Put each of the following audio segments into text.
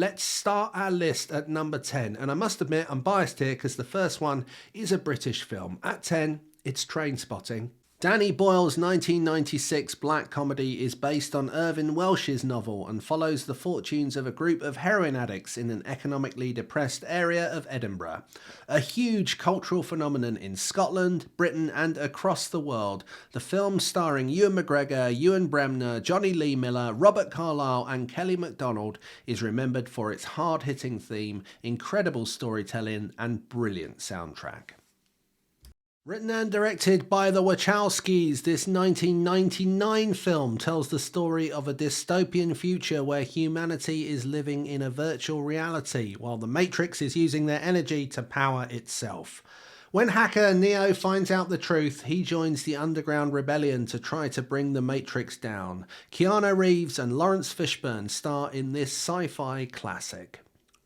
Let's start our list at number 10, and I must admit I'm biased here because the first one is a British film. At 10, it's Trainspotting. Danny Boyle's 1996 black comedy is based on Irvine Welsh's novel and follows the fortunes of a group of heroin addicts in an economically depressed area of Edinburgh. A huge cultural phenomenon in Scotland, Britain and across the world, the film starring Ewan McGregor, Ewan Bremner, Johnny Lee Miller, Robert Carlyle and Kelly MacDonald is remembered for its hard-hitting theme, incredible storytelling and brilliant soundtrack. Written and directed by the Wachowskis, this 1999 film tells the story of a dystopian future where humanity is living in a virtual reality while the Matrix is using their energy to power itself. When hacker Neo finds out the truth, he joins the underground rebellion to try to bring the Matrix down. Keanu Reeves and Lawrence Fishburne star in this sci-fi classic.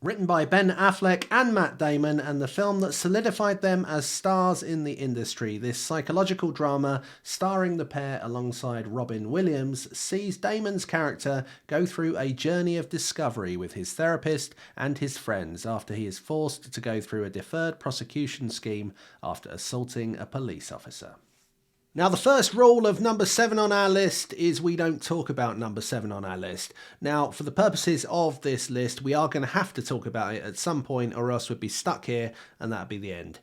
Written by Ben Affleck and Matt Damon, and the film that solidified them as stars in the industry, this psychological drama starring the pair alongside Robin Williams sees Damon's character go through a journey of discovery with his therapist and his friends after he is forced to go through a deferred prosecution scheme after assaulting a police officer. Now, the first rule of number 7 on our list is we don't talk about number 7 on our list. Now, for the purposes of this list, we are going to have to talk about it at some point or else we'd be stuck here and that'd be the end.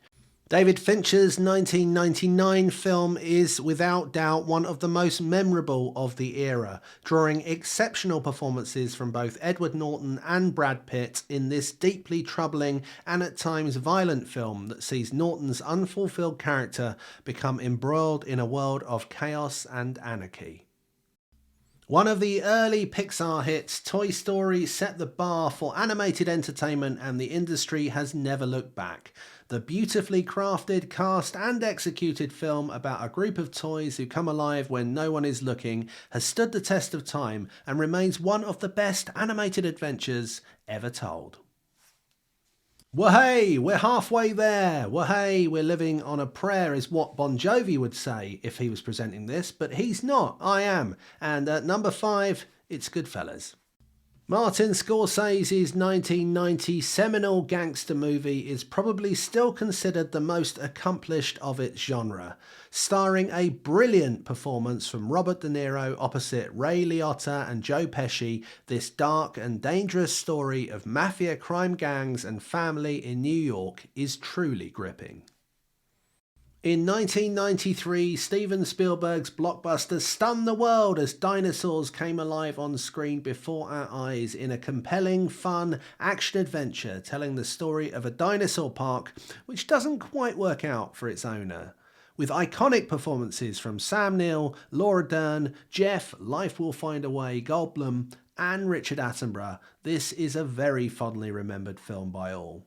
David Fincher's 1999 film is without doubt one of the most memorable of the era, drawing exceptional performances from both Edward Norton and Brad Pitt in this deeply troubling and at times violent film that sees Norton's unfulfilled character become embroiled in a world of chaos and anarchy. One of the early Pixar hits, Toy Story set the bar for animated entertainment and the industry has never looked back. The beautifully crafted, cast and executed film about a group of toys who come alive when no one is looking has stood the test of time and remains one of the best animated adventures ever told. Wahey, we're halfway there. Wahey, we're living on a prayer is what Bon Jovi would say if he was presenting this, but he's not, I am. And at number 5, it's Goodfellas. Martin Scorsese's 1990 seminal gangster movie is probably still considered the most accomplished of its genre, starring a brilliant performance from Robert De Niro opposite Ray Liotta and Joe Pesci. This dark and dangerous story of mafia crime gangs and family in New York is truly gripping. In 1993, Steven Spielberg's Blockbusters stunned the world as dinosaurs came alive on screen before our eyes in a compelling, fun, action-adventure telling the story of a dinosaur park which doesn't quite work out for its owner. With iconic performances from Sam Neill, Laura Dern, Jeff, Life Will Find a Way, Goldblum and Richard Attenborough, this is a very fondly remembered film by all.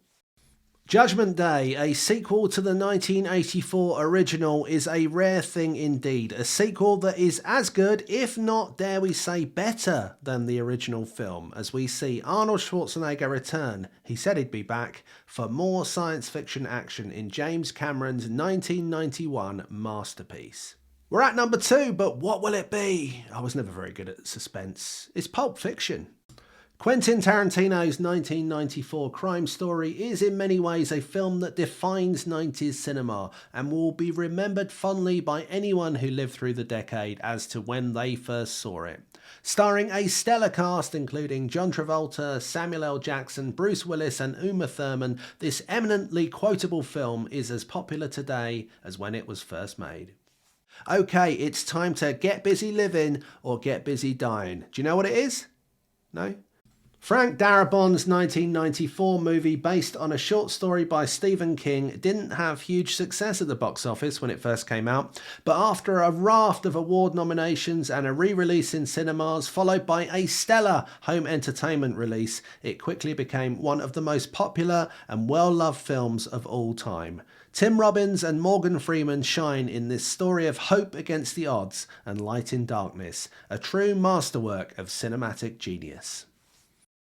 Judgment Day, a sequel to the 1984 original, is a rare thing indeed. A sequel that is as good, if not, dare we say, better than the original film, as we see Arnold Schwarzenegger return, he said he'd be back, for more science fiction action in James Cameron's 1991 masterpiece. We're at number 2, but what will it be? I was never very good at suspense. It's Pulp Fiction. Quentin Tarantino's 1994 crime story is in many ways a film that defines 90s cinema and will be remembered fondly by anyone who lived through the decade as to when they first saw it. Starring a stellar cast including John Travolta, Samuel L. Jackson, Bruce Willis and Uma Thurman, this eminently quotable film is as popular today as when it was first made. Okay, it's time to get busy living or get busy dying. Do you know what it is? No? Frank Darabont's 1994 movie, based on a short story by Stephen King, didn't have huge success at the box office when it first came out, but after a raft of award nominations and a re-release in cinemas, followed by a stellar home entertainment release, it quickly became one of the most popular and well-loved films of all time. Tim Robbins and Morgan Freeman shine in this story of hope against the odds and light in darkness, a true masterwork of cinematic genius.